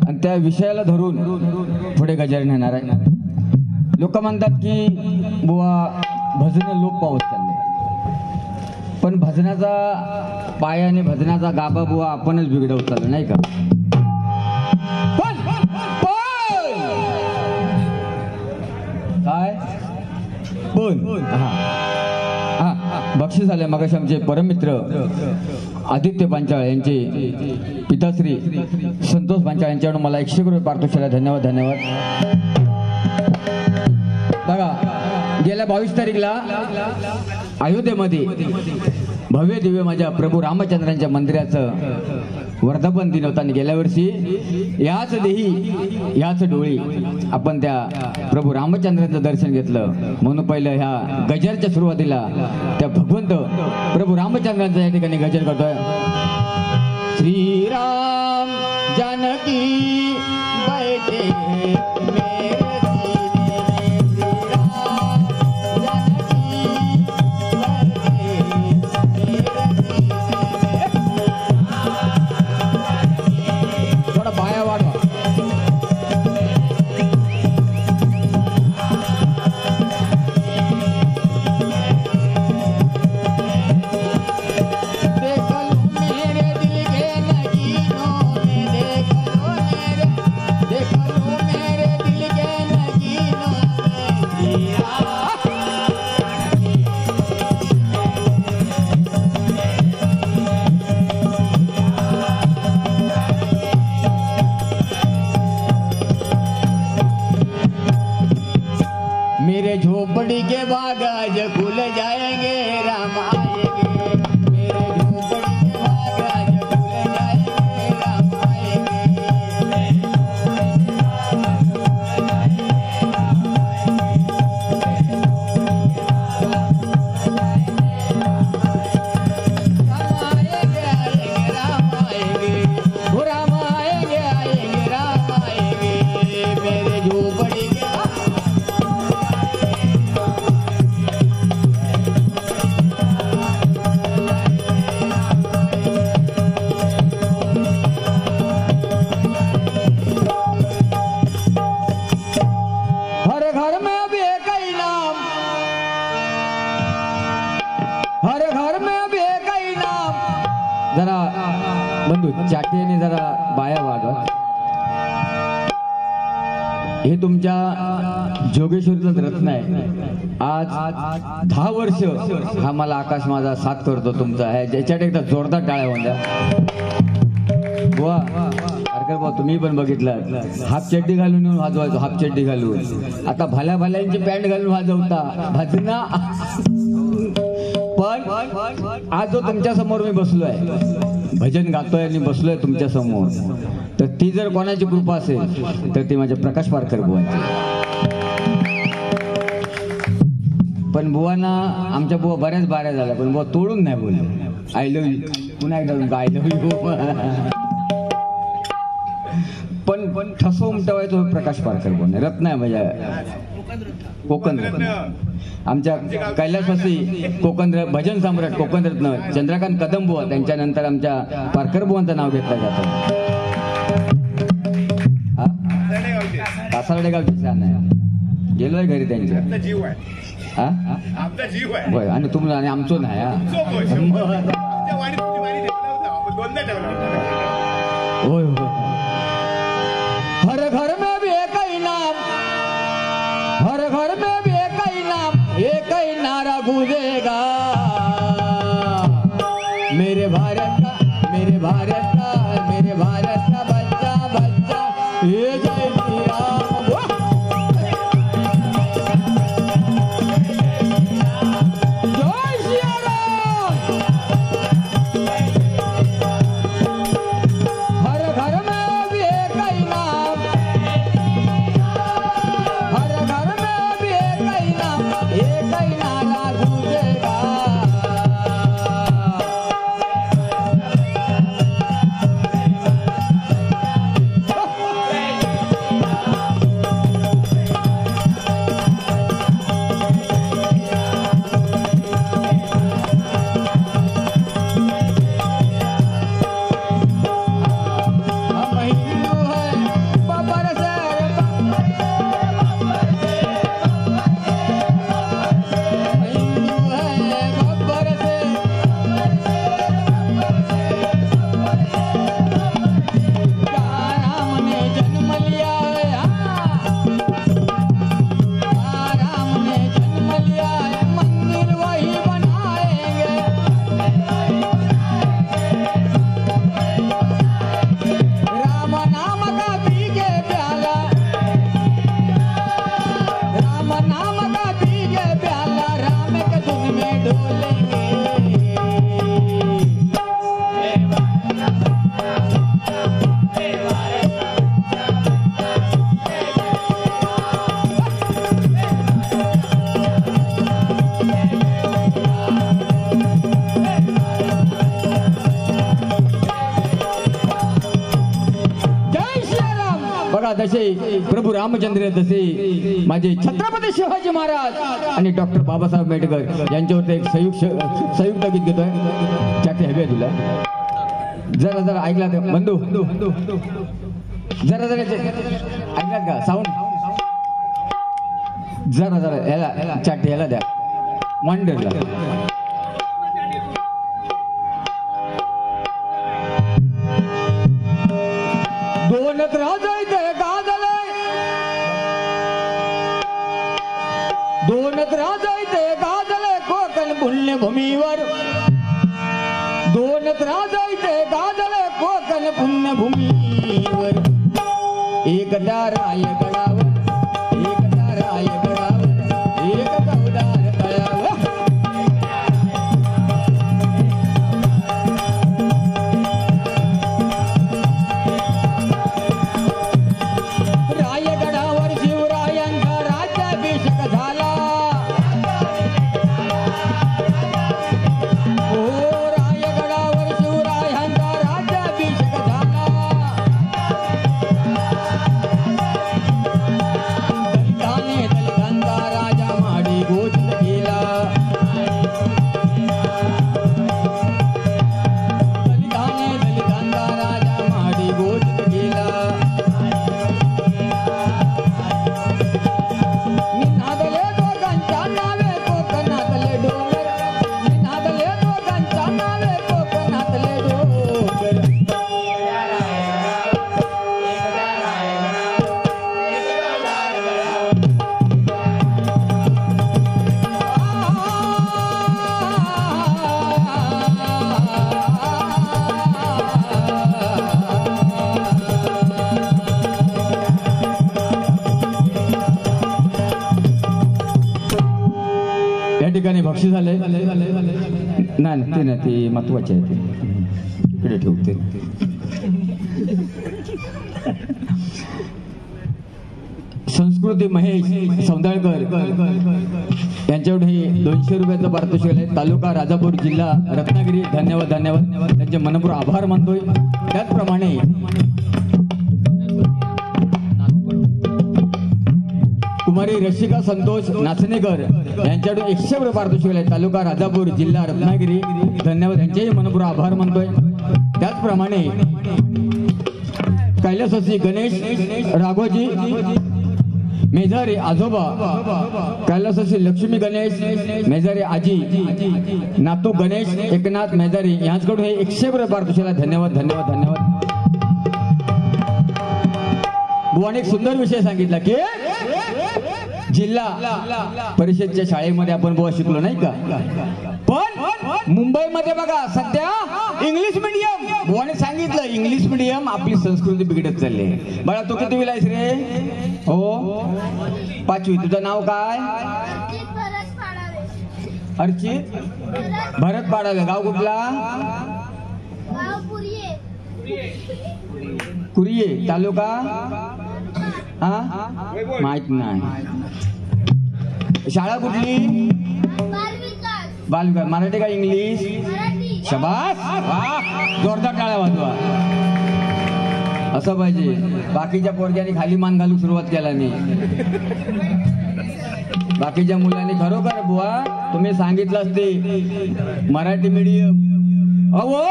आणि त्या विषयाला धरून पुढे गजर नेणार आहे. लोक म्हणतात की बुवा भजन लोप पावत चालले, पण भजनाचा पाया आणि भजनाचा गाभा बुवा आपणच बिघडवत चाललो नाही का. काय पण बक्षीस झाले मगाशी आमचे परममित्र आदित्य पांचाळ यांचे पिताश्री संतोष पांचाळ यांच्याकडून मला 100 रुपये पारितोषिक. धन्यवाद धन्यवाद. बघा गेल्या 22 तारीखला अयोध्येमध्ये भव्य दिव्य माझ्या प्रभू रामचंद्रांच्या मंदिराचं वर्धापन दिन होता. गेल्या वर्षी याच देही याच डोळी आपण त्या प्रभू रामचंद्रांचं दर्शन घेतलं. म्हणून पहिलं ह्या गजरच्या सुरुवातीला त्या भगवंत प्रभू रामचंद्रांचा या ठिकाणी गजर करतोय. श्रीराम जानकी बैठे झोपड़ी के बाग आज खुल जाएंगे राम आएंगे. मेरे झोपड़ी के बाग आज खुल जाएंगे राम जरा बंधू चाटीने जरा बाया वागत. हे तुमच्या जोगेश्वरीचं रत्न आहे. आज 10 वर्ष हा मला आकाश माझा साथ करतो तुमचा आहे. ज्याच्यात एकदा जोरदार टाळ्या होऊन द्या. बुवा हरकर बुवा तुम्ही पण बघितलं हाफ चड्डी घालून येऊन वाजवायचो. हाफ चड्डी घालून आता भाल्या भाल्यांची पॅन्ट घालून वाजवता भजना. पण आज जो तुमच्या समोर मी बसलोय भजन गातोय आणि बसलोय तुमच्या समोर, तर ती जर कोणाची कृपा असेल तर ती माझ्या प्रकाश पारकर बुवांची. पण बुवांना आमच्या बुवा बऱ्याच बाऱ्या झाल्या, पण बुवा तोडून नाही बोलले. आय लव्ह यू पुन्हा एकदा आय लव्ह यू. पण ठसो उमटवायचो प्रकाश पारकर बुवा रत्न आहे माझ्या कोकण रत्न. आमच्या कैलासवासी कोकण भजन सम्राट कोकण रत्न चंद्रकांत कदम बुवा त्यांच्यानंतर आमच्या पारकर बुवांचं नाव घेतलं जातं. कासारडे गावची छान आहे. गेलोय घरी त्यांच्या. होय आणि तुम्हाला आणि आमचो नाही. होय होय. हर घर में भी एक ही नाम, हर घर में भी एक ही नाम, एक ही नारा गूंजेगा मेरे भारत का, मेरे भारत का, मेरे भारत का बच्चा बच्चा ये जय श्री राम. जय श्री राम. हर घर बघा तसे प्रभू रामचंद्र, तसे माझे छत्रपती शिवाजी महाराज आणि डॉक्टर बाबासाहेब आंबेडकर यांच्यावर एक संयुक्त गीत घेतोय. त्याचे हवे तुला जरा जरा ऐकला तर बंधू, जरा जरा ऐकलात का साऊंड? जरा जरा याला चाटे याला द्या मंडळला. दोनच राजायचे गाजले, दोनच राजायचे गाजले कोकण पुण्यभूमीवर, दोनच राजायचे गाजले कोकण पुण्यभूमीवर. एक त्या रायगडावर, एक त्या रायगडावर, एक चौदार तळ्यावर. रायगडावर शिवरायांचा राज्याभिषेक झाला. हो रायगडावर शिवरायांचा राज्याभिषेक झाला. दलिताने दलितांचा राजा माडी घोषित केला. दलिताने दलितांचा राजा माडी घोषित केला. निनादले दोघांच्या नावे कोकणातले डोंगर, निनादले दोघांच्या नावे कोकणातले डोंगर. या ठिकाणी बक्षीस झाले. नाही ते ना ते महत्वाचे आहे, ते इकडे ठेवते. संस्कृती महेश सौंदाळकर यांच्याकडून हे 200 रुपयाचं पारितोषिक आहे. तालुका राजापूर, जिल्हा रत्नागिरी. धन्यवाद धन्यवाद, त्यांचे मनपूर्वक आभार मानतोय. त्याचप्रमाणे कुमारी रशिका संतोष नाचणेकर यांच्याकडून 100 रुपये पारितोषिक आहे. तालुका राजापूर, जिल्हा रत्नागिरी. धन्यवाद, यांचेही मनपूर्वक आभार मानतोय. त्याचप्रमाणे कैलासवासी गणेश राघोजी मेझारे आजोबा, कैलासवासी लक्ष्मी गणेश मेझारे आजी, नातू गणेश एकनाथ मेझारे यांच्याकडून हे 100 रुपये पारितोषिक आहे. धन्यवाद धन्यवाद धन्यवाद. बुवाने एक सुंदर विषय सांगितला की जिल्हा परिषदच्या शाळेमध्ये आपण बुवा शिकलो नाही का, पण मुंबईमध्ये बघा सध्या इंग्लिश मीडियम. बुवाने सांगितलं इंग्लिश मीडियम आपली संस्कृती बिघडत चालली. बाळा तू कितवीला आहेस रे? हो 5वी. तुझं नाव काय? अर्चित भरत पाडावे. गाव कुठला? कुरिये. तालुका माहित नाही. शाळा कुठली? बालविकास. मराठी का इंग्लिश? शबास, जोरदार टाळ्या वाजवा. असं पाहिजे. बाकीच्या पोरग्यांनी खाली मान घालून सुरुवात केला नाही. बाकीच्या मुलांनी खरोखर बुवा तुम्ही सांगितलं असते मराठी मीडियम. अहो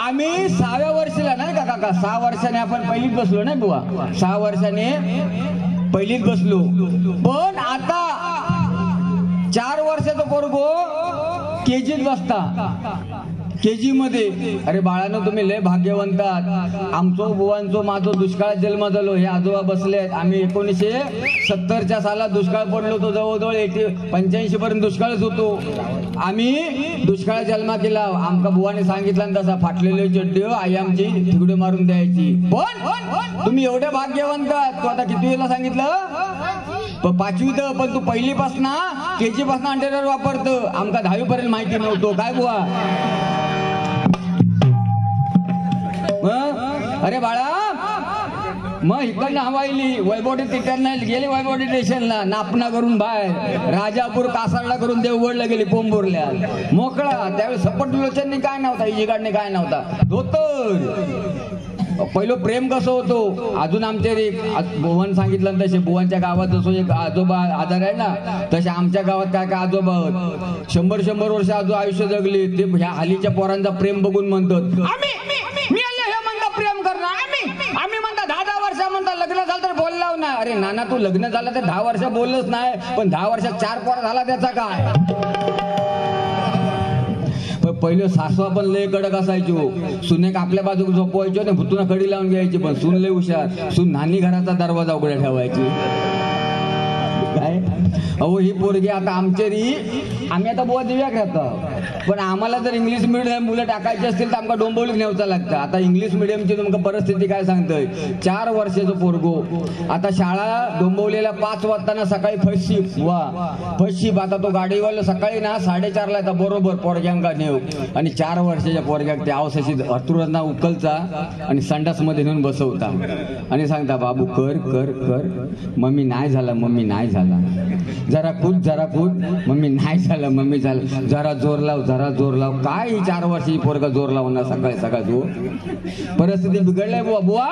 आम्ही 6व्या वर्षाला नाही का काका, 6 वर्षाने आपण पहिलीत बसलो नाही बुवा, 6 वर्षाने पहिलीत बसलो. पण आता 4 वर्षाचा पोरगो केजीत बसता. केजी मध्ये. अरे बाळांनो तुम्ही लय भाग्यवंतात. आमचो बुवांचो माझो दुष्काळात जन्म झालो. हे आजोबा बसलेत. आम्ही 1970च्या सालात दुष्काळ पडलो होतो. जवळजवळ 85 पर्यंत दुष्काळच होतो. आम्ही दुष्काळात जन्म केला. आमका बुवाने सांगितलं तसा फाटलेले चड्डी आई आमची तिकडे मारून द्यायची. पण तुम्ही एवढे भाग्यवंतात. तू आता किती वेळेला सांगितलं? 5वी. पण तू पहिली पासन केजी पासन अंडरवेअर वापरतो. आमका 10वी पर्यंत माहिती नव्हतो. काय बुवा? अरे बाळा मग इकडनं हवाईली वैभवडी तिकडनं गेली. वैभवडी स्टेशनला नापना करून बाहेर राजापूर कासारला करून देवगडला गेली. पोंबुर्ल्या मोकळा. त्यावेळी सपट लोचननी काय नव्हता, इजीगाडने काय नव्हता. धोतर पहिलं प्रेम कसं होतो अजून आमच्या रे भुवन सांगितलं तसे भुवनच्या गावात जसं एक आजोबा आजार आहे ना तसे आमच्या गावात काय काय आजोबा 100 वर्ष आयुष्य जगले ते ह्या हालीच्या पोरांचा प्रेम बघून म्हणतात आम्ही हे म्हणता प्रेम करणार आम्ही म्हणता 10 वर्ष म्हणता लग्न झालं तर बोललाव ना अरे नाना तू लग्न झालं तर 10 वर्ष बोललंच नाही पण 10 वर्षात 4 पोर झाला त्याचा काय पहिलं सासवा पण लय कडक असायची हो सुनेक आपल्या बाजूक झोपवायची ना भुतून कडी लावून घ्यायची पण सून लय हुशार सून नानी घराचा दरवाजा उघडा ठेवायची काय अहो ही पोरगी आता आम्ही आता बुवा दिव्याक राहतो पण आम्हाला जर इंग्लिश मिडियम मुलं टाकायची असतील तर आमका डोंबिवलीत न्यायचं लागतं आता इंग्लिश मिडियमची तुमका परिस्थिती काय सांगतोय 4 वर्षाचं पोरगो आता शाळा डोंबिवलीला 5 वाजताना सकाळी फर्स्ट शिप आता तो गाडीवाला सकाळी ना 4:30ला येतात बरोबर पोरग्यांका नेऊ आणि 4 वर्षाच्या पोरग्याक ते आवसाशी हतुरांना उकलचा आणि संडास मध्ये नेऊन बसवता आणि सांगता बाबू कर कर कर मम्मी नाही झाला जरा कूद मम्मी नाही झालं मम्मी झालं जरा जोर लाव काय 4 वर्षाची पोरगा जोर लावणार सकाळी तू परिस्थिती बिघडलाय बुवा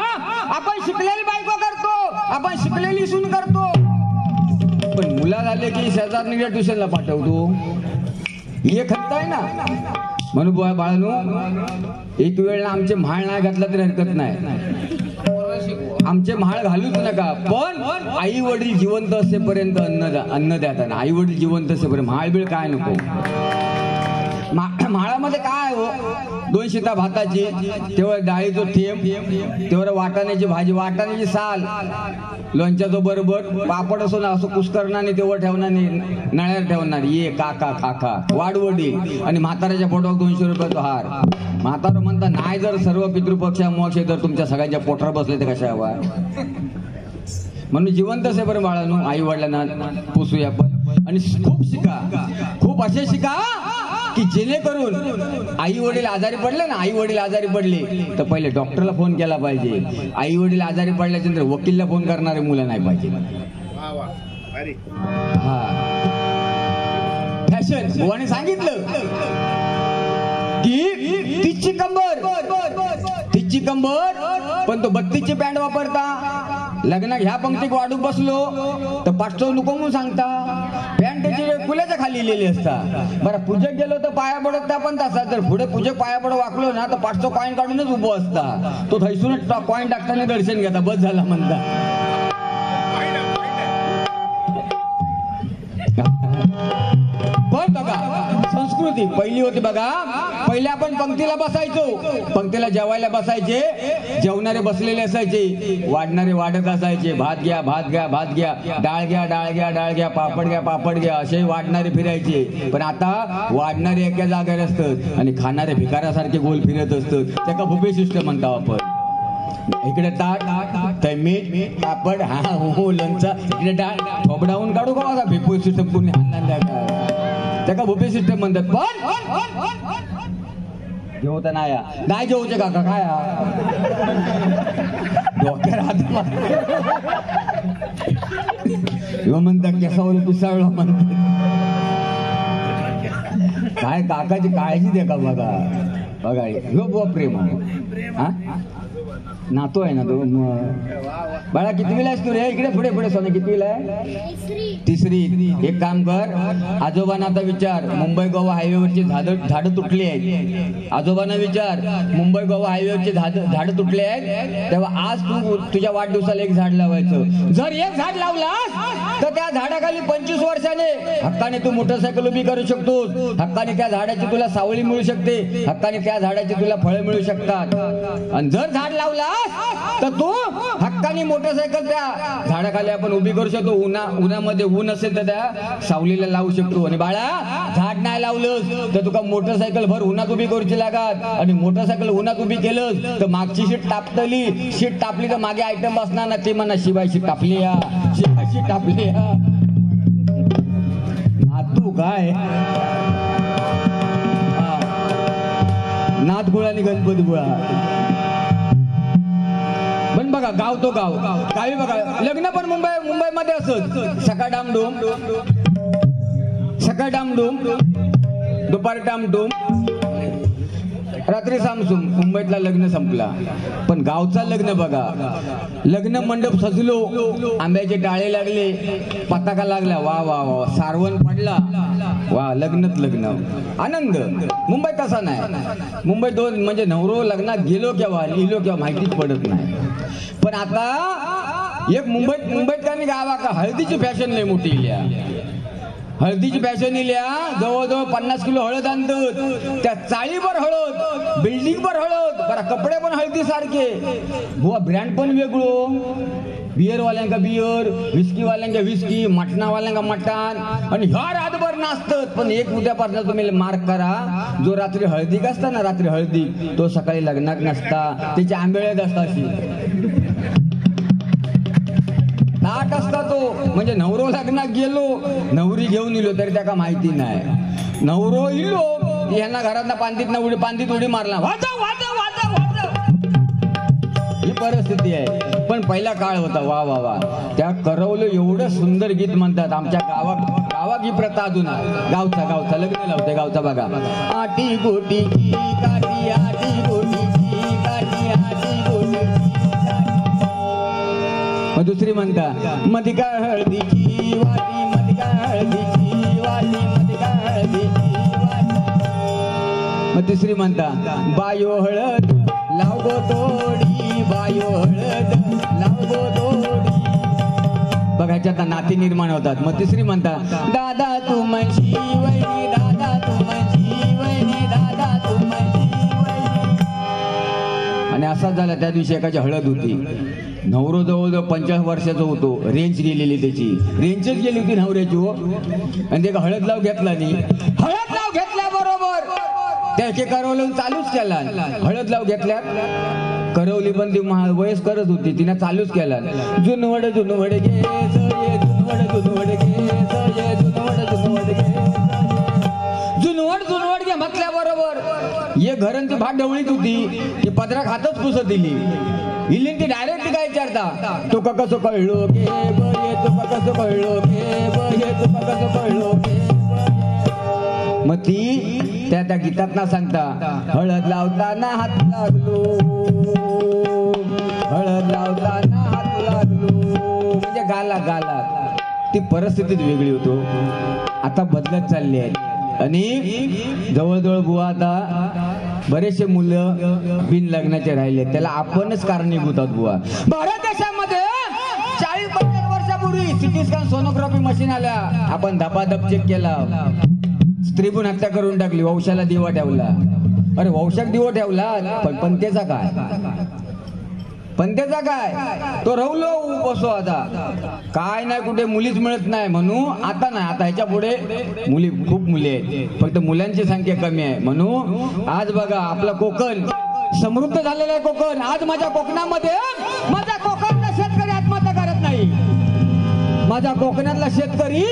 आपण शिकलेली बायको करतो आपण शिकलेली सून करतो पण मुला झाले की शेजारनीला ट्युशनला पाठवतो हे खत आहे ना म्हणून बुवा बाळांनो एक वेळ आमचे म्हाळ नाही घातला तरी हरकत नाही आमचे म्हाळ घालूच नका पण आई वडील जिवंत असेपर्यंत अन्न द्या आई वडील जिवंत असेपर्यंत म्हाळ बिळ काय नको म्हाळामध्ये काय हो 2 शिता भाताची तेव्हा डाळीचं थेंब तेव्हा वाटाण्याची भाजी वाटाण्याची साल लोणच्याचं बरोबर पापड असो ना असं कुस्करणाने तेव्हा ठेवणार नळ्यावर ठेवणार ये काका खाका वाडवडी आणि म्हाताऱ्याच्या पोटावर 200 रुपयाचा हार म्हातारा म्हणता नाही जर सर्व पितृपक्ष मोक्ष जर तुमच्या सगळ्यांच्या पोटावर बसले तर कशा हवा म्हणून जिवंत असे बरं बाळांनो आई वडिलांना पोसूया आपण आणि खूप असे शिका की जेणेकरून आई वडील आजारी पडले तर पहिले डॉक्टरला फोन केला पाहिजे आई वडील आजारी पडल्यानंतर वकीलला फोन करणारे मुलं नाही पाहिजे हा फॅशन बुवाने सांगितलं की तिची कंबर पण तो 32ची पॅन्ट वापरता लग्न ह्या पंक्तीत वाढून बसलो तर 500 नको म्हणून सांगता पॅन्टची फुलाच्या खाली लिहिली असता बरं पूजक गेलो तर पाया पडत त्या पण तसा जर पुढे पूजक पाया पडत वाकलो ना तर 500 कॉईन काढूनच उभं असता तो थैसूनच कॉईन टाकताना दर्शन घेता बस झाला म्हणता पण बघा संस्कृती पहिली होती बघा पहिले आपण पंक्तीला बसायचो पंक्तीला जेवायला बसायचे जेवणारे बसलेले असायचे वाढणारे वाढत असायचे भात घ्या डाळ घ्या पापड घ्या असे वाढणारे फिरायचे पण आता वाढणारे एका जागेवर असतात आणि खाणारे भिकाऱ्यासारखे गोल फिरत असतात त्याला बुफे सिस्टम म्हणतो आपण इकडे ताट मीठ पापड हा हो लोणचं इकडे डाळ थोबडावून काढू का माझा बुफे सिस्टम कोणी त्याला बुफे सिस्टम म्हणतात पण जेवता नाही जेवचे काका काय डोक्यावर हात म्हणतात केसावर पिसाळ म्हणतात काय काकाची काळजी दे का बघा ह्यो बुवा प्रेम हा नातो आहे ना तो बाळा कितवीला आहेस तू रे इकडे पुढे सोना कितवीला आहे तिसरी एक काम कर आजोबांना आता विचार मुंबई गोवा हायवेवरची झाडं तुटली आहेत आजोबांना विचार मुंबई गोवा हायवेवरची झाडं तुटली आहेत तेव्हा आज तू तुझ्या वाढदिवसाला एक झाड लावायचं जर एक झाड लावलास तर त्या झाडाखाली 25 वर्षाने हक्काने तू मोटरसायकल उभी करू शकतोस हक्काने त्या झाडाची तुला सावली मिळू शकते हक्काने त्या झाडाची तुला फळं मिळू शकतात आणि जर झाड लावलास तर तू हक्काने मोटरसायकल त्या झाडाखाली आपण उभी करू शकतो उन्हामध्ये ऊन असेल तर त्या सावलीला लावू शकतो आणि बाळा झाड नाही लावलंस तर तुका मोटरसायकल भर उन्हात उभी करूची लागत आणि मोटरसायकल उन्हात उभी केलंस तर मागची शीट टापली तर मागे आयटम बसणार ना ते म्हणा शिवाय शीट टापली शीट टापली नातू काय नाथ गुळा आणि गणपती गुळा पण बघा गाव तो गाव गावी बघा लग्न पण मुंबईमध्ये असत सकाळ डामडूम दुपार डामडूम रात्री सामसूम मुंबईतला लग्न संपला, पण गावचा लग्न बघा. लग्न मंडप सजलो, आंब्याचे डाळे लागले, पताका लागला, वा वा वा, सारवण पडला, वा लग्नच लग्न, आनंद. मुंबई तसा नाही. मुंबई दोन म्हणजे नवरो लग्नात गेलो केव्हा लिहिलो केव्हा माहितीच पडत नाही. पण आता एक मुंबईत का गावा का हळदीची फॅशन लय मोठी इल्या. हळदीची फॅशन इल्या, जवळजवळ 50 किलो हळद आणतात, त्या चाळीवर हळद, बिल्डिंगवर हळद, बरं कपडे पण हळदी सारखे, बुवा ब्रँड पण वेगळो. बिअरवाल्यांका बिअर, विस्कीवाल्यांका विस्की, मटणावाल्यांका मटण, आणि ह्या रातभर नाचतात. पण एक उद्यापासून तुम्ही मार्क करा, जो रात्री हळदीक असता ना, रात्री हळदी, तो सकाळी लग्नात नसता, त्याची आंबेळ्यात असता अशी ताट असता तो. म्हणजे नवरो लग्नात गेलो, नवरी घेऊन इलो तरी त्याका माहिती नाही. नवरो इलो यांना घरात पांदीत उडी मारला, वाजव वाजव वाजव वाजव, ही परिस्थिती आहे. पण पहिला काळ होता, वा वा वा. त्या करवलं एवढं सुंदर गीत म्हणतात. आमच्या गावात ही प्रथा अजून गावचा लग्न लावते गावचा बघा. आटी गोटीची काठी, आटी गोटीची काठी, आटी गोटीची. दुसरी म्हणता मधिका हळदीची वाटी, मधिका हळदीची वाटी, मधिका हळदीची वाटी. तिसरी म्हणता बायो हळद लाव गो तोडी, बायो हळद लाव गो तोडी. बघा ह्याच्यात नाती निर्माण होतात. मग तिसरी म्हणता दादा तू म्हणशी वैनी, दादा तू म्हणशी वैनी, दादा तू म्हणशी वैनी. आणि असाच झाला. त्या दिवशी एकाची हळद होती. नवरो जवळजवळ 50 वर्षाचा होतो. रेंज गेलेली, त्याची रेंजच गेली होती नवऱ्याची हो. आणि ते हळद लाव घेतला नाही. हळद लाव घेतल्याबरोबर त्याचे करवलं चालूच केला. हळद लाव घेतल्यात करवली पण ती वयस करत होती, तिने चालूच केला. जुनवड जुनवड घे सये, जुनवड जुनवड घे सये, जुनवड जुनवड घे, जुनवड जुनवड घे म्हटल्याबरोबर ये घरन ती भात ढवळीत होती, ती पदरा खातच पुसत दिली. इल्ली ती डायरेक्ट काय विचारता, तुका कसं कळलो गे बये, तुका कसं कळलो गे बये, तुका कसं कळलो गे. मग ती त्या गीतात ना सांगता हळद लावताना हात लागलो, हळद लावताना हात लागलो, म्हणजे गाला. ती परिस्थितीच वेगळी होतो. आता बदलत चालली आहे. आणि जवळजवळ बुवा आता बरेचसे मुलं बिन लग्नाचे राहिले. त्याला आपणच कारणीभूत आहोत बुवा. भारत देशामध्ये 40-50 वर्षापूर्वी सिटी स्कॅन सोनोग्राफी मशीन आल्या. आपण धपाधप चेक केला. स्त्रीभूण हत्या करून टाकली. वंशाला दिवा ठेवला. अरे वंशाक दिवा ठेवला, पण पंथेचा काय? पंथेचा काय? तो रवलो बसो. आता काय नाही, कुठे मुलीच मिळत नाही म्हणून आता नाही. आता ह्याच्या पुढे खूप मुली आहेत, फक्त मुलांची संख्या कमी आहे. म्हणून आज बघा आपलं कोकण समृद्ध झालेलं आहे. कोकण आज माझ्या कोकणामध्ये, माझ्या कोकणातला शेतकरी आत्महत्या करत नाही. माझ्या कोकणातला शेतकरी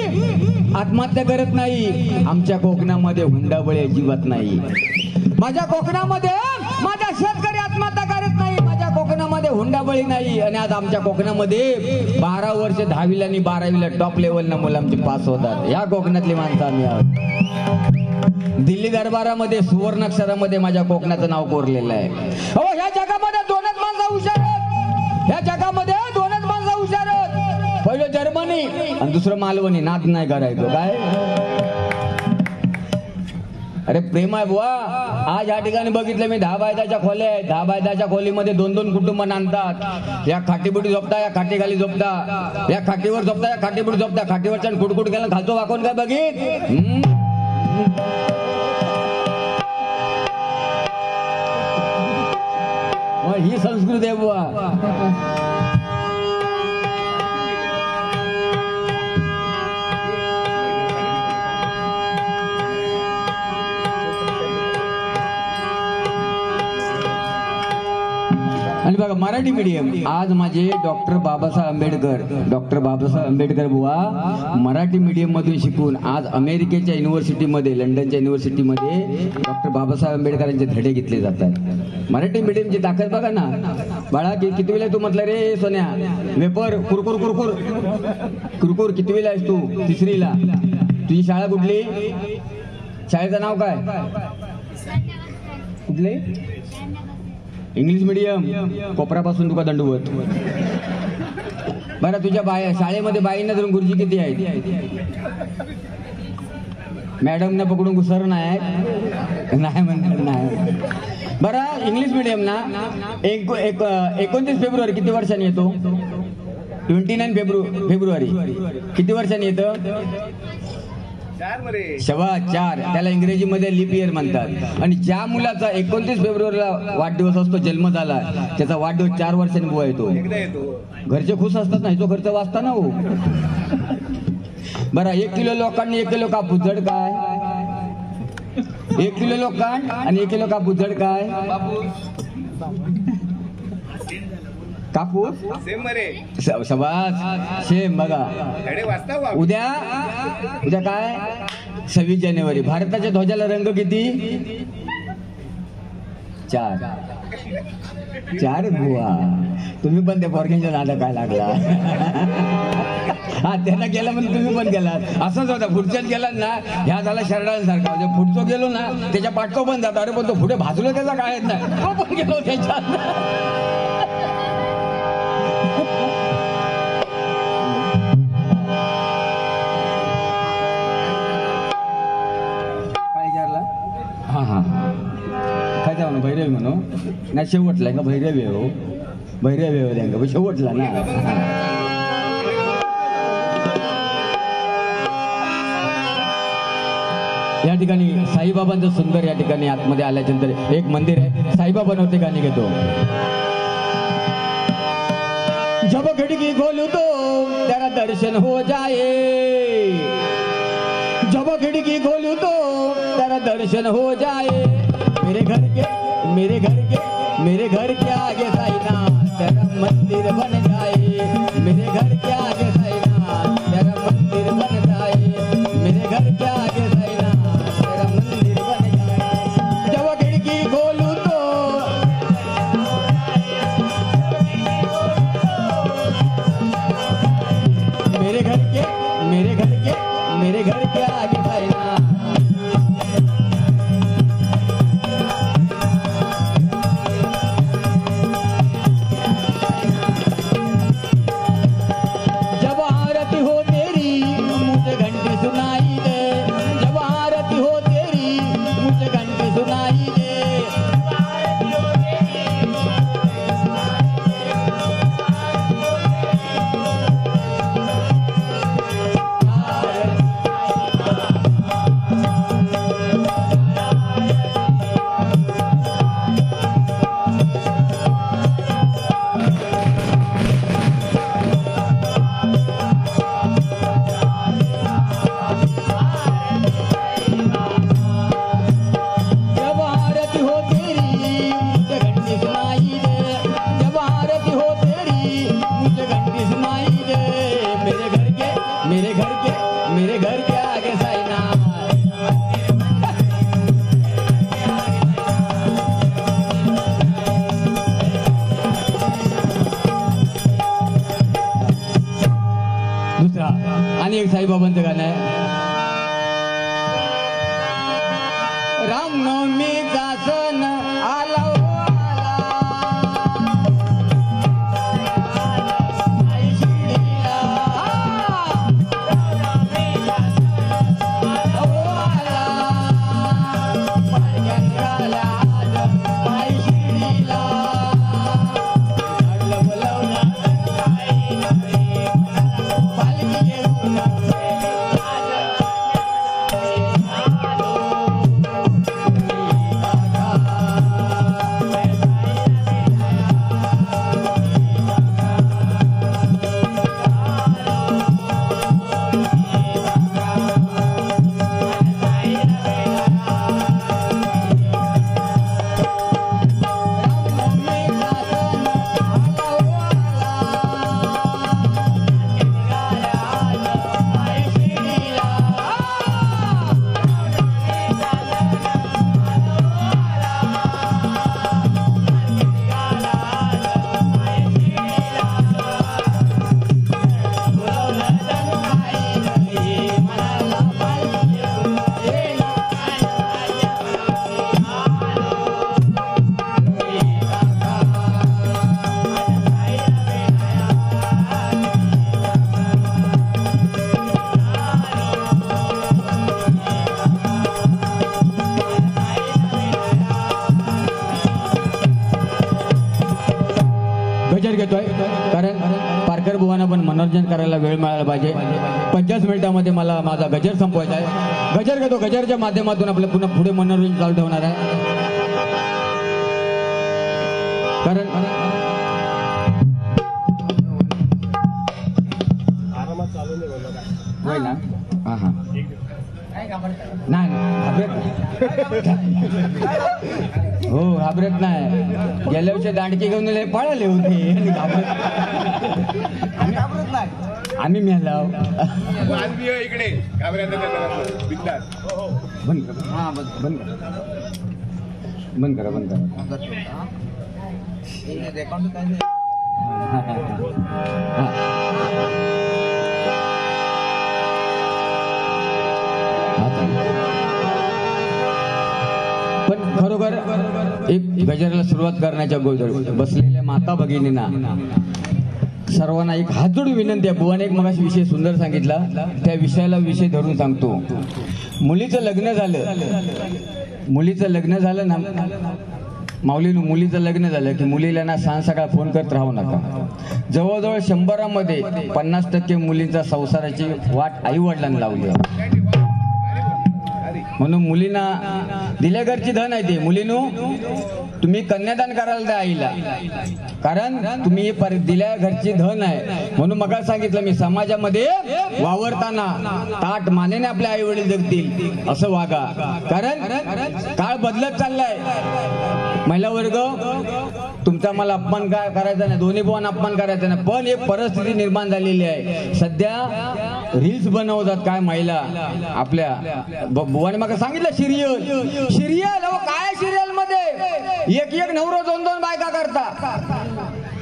आत्महत्या करत नाही. आमच्या कोकणामध्ये हुंडाबळी अजिबात नाही. माझ्या कोकणामध्ये माझा शेतकरी आत्महत्या करत नाही. माझ्या कोकणामध्ये हुंडाबळी नाही. आणि आज आमच्या कोकणामध्ये 12 वर्ष 10वीला आणि 12वीला टॉप लेवलना मुलं आमची पास होतात. या कोकणातली माणसं आम्ही आहोत. दिल्ली दरबारामध्ये सुवर्णाक्षरामध्ये माझ्या कोकणाचं नाव कोरलेलं आहे. हो, ह्या जगामध्ये 2च माणसं हुशार आहेत. ह्या जगामध्ये 2च माणसं हुशार आहेत. पहिलं जर्मनी आणि दुसरं मालवणी. नाद नाही करायचो काय. अरे प्रेम आहे बुवा. आज या ठिकाणी बघितलं मी 10 बाय 10च्या खोल्या आहेत. 10 बाय 10च्या खोलीमध्ये 2-2 कुटुंब नांदतात. या खाटीपुटी झोपता, या खाटीखाली झोपता, या खाटीवर झोपता, या खाटीपुटी झोपता. खाटीवरच्या कुटकुट केला खालतो वाकून काय बघित. ही संस्कृती आहे बुवा. आणि बघा मराठी मीडियम आज माझे डॉक्टर बाबासाहेब आंबेडकर बुवा मराठी मीडियम मधून शिकून आज अमेरिकेच्या युनिव्हर्सिटीमध्ये, लंडनच्या युनिव्हर्सिटीमध्ये डॉक्टर बाबासाहेब आंबेडकरांचे धडे घेतले जातात. मराठी मीडियमची ताकद बघा ना. बाळा कितवीला तू म्हटलं रे सोन्या? वेपर कुरकुर कुरकुर कुरकुर. कितवीला आहेस तू? 3रीला. तुझी शाळा कुठली? शाळेचं नाव काय? कुठले इंग्लिश मीडियम कोपरापासून तुका दंडवत. बरं तुझ्या शाळेमध्ये बाईंना धरून गुरुजी किती आहेत? मॅडमना पकडून घुसर नाही म्हणतात नाही. बरं इंग्लिश मीडियम ना 29 फेब्रुवारी किती वर्षांनी येतो? 29 फेब्रुवारी किती वर्षांनी येतं? 4. त्याला इंग्रजीमध्ये लीप इयर म्हणतात. आणि ज्या मुलाचा 29 फेब्रुवारीला वाढदिवस असतो, जन्म झाला, त्याचा वाढदिवस 4 वर्षांनी बुवा येतो. घरचे खुश असतात ना, जो खर्च वाचता ना हो. बरं 1 किलो लोकांनी 1 किलो कापूस जड काय? 1 किलो लोकांड आणि 1 किलो कापूस जड काय? कापूस शबास सेम. बघा उद्या काय 26 जानेवारी. भारताच्या ध्वजाला रंग किती? 4 बुवा. तुम्ही पण त्या पोरग्यांच्या नादा काय लागला? हा त्यांना गेला म्हणून तुम्ही पण गेलात. असंच होता. पुढच्यात गेलात ना, ह्या झाला शरडांसारखा. म्हणजे पुढचो गेलो ना त्याच्या पाठको पण जातो. अरे पण तो पुढे भाजलो त्याचा काय येत नाही, तो पण गेलो त्याच्यात. हा काय जाऊ ना भैरवी म्हणू नाही, शेवटला का भैरवी हो, भैरवी हो त्यांना शेवटला ना. या ठिकाणी साईबाबांचं सुंदर या ठिकाणी आतमध्ये आल्याच्यानंतर एक मंदिर आहे. साईबाबा नव्हते गाणी घेतो. जब खिड़की खोलू तो तेरा दर्शन हो जाए, जब खिड़की खोलू तो तेरा दर्शन हो जाए. मेरे घर के आगे साईना तेरा मंदिर बन जाए. मेरे घर के आगे साईना तेरा मंदिर बन जाए. मेरे घर के आगे साईना तेरा मंदिर बन जाए. जब खिड़की खोलू तो मेरे घर के आगे साईना. जब आरती हो तेरी मुझे घंटी सुनाई दे. जब आरती हो तेरी मुझे घंटी सुनाई दे. मेरे घर के आगे साईना. दुसरा आणि एक साईबाबांचं गाणं आहे. रामनवमीचा सण आला मनोरंजन करायला वेळ मिळाला पाहिजे. 50 मिनिटांमध्ये मला माझा गजर संपवायचा आहे. गजर घेतो. गजरच्या माध्यमातून आपलं पुन्हा पुढे मनोरंजन चालू ठेवणार आहे. कारण होय ना. हा हा नाही हो घाबरत नाही. गेल्या वर्षी दांडकी घेऊन पळाले होते. आम्ही मेलाव इकडे बंद करा. पण खरोखर एक गजराला सुरुवात करण्याच्या अगोदर बसलेल्या माता भगिनींना सर्वांना एक हात जोडून विनंती आहे. बुवाने एक मगाशी विषय सुंदर सांगितला, त्या विषयाला विषय धरून सांगतो. मुलीचं लग्न झालं ना माऊलीनं, मुलीचं लग्न झालं की मुलीला ना सांज सकाळ फोन करत राहू नका. जवळजवळ 100मध्ये 50% मुलींचा संसाराची वाट आई वडिलांना लावली. म्हणून मुलींना दिल्या घरची धन आहे ते. मुलीनो तुम्ही कन्यादान करायला द्या आईला, कारण तुम्ही दिल्या घरची धन आहे. म्हणून मग सांगितलं मी, समाजामध्ये वावरताना ताट मानेने आपले आई वडील जगतील असं वागा. कारण काळ बदलत चाललाय. महिला वर्ग तुमचा मला अपमान काय करायचा नाही, दोन्ही भावांना अपमान करायचा नाही. पण एक परिस्थिती निर्माण झालेली आहे. सध्या रील्स बनवतात काय महिला आपल्या. बुवाने मग सांगितलं सिरियल काय सिरियल मध्ये एक नवरो 2-2 बायका करता.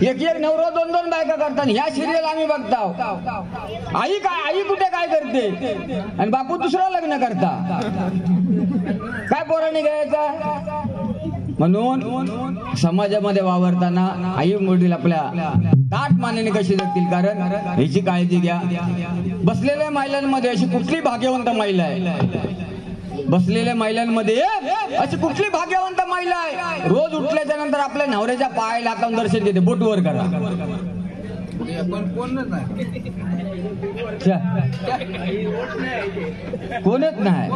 एक नवरो 2-2 बायका करतात. ह्या सिरियल आम्ही बघताव. आई कुठे काय करते आणि बापू दुसरं लग्न करता. काय पोराने घ्यायचा. म्हणून समाजामध्ये वावरताना आई वडील आपल्या ताट मानेने कशी जगतील, कारण ह्याची काळजी घ्या. बसलेल्या महिलांमध्ये अशी कुठली भाग्यवंत महिला आहे. बसलेल्या महिलांमध्ये अशी कुठली भाग्यवंत महिला आहे. रोज उठल्याच्या नंतर आपल्या नवऱ्याच्या पायाला हातावून दर्शन देते. बोटवर करा. कोणच नाही.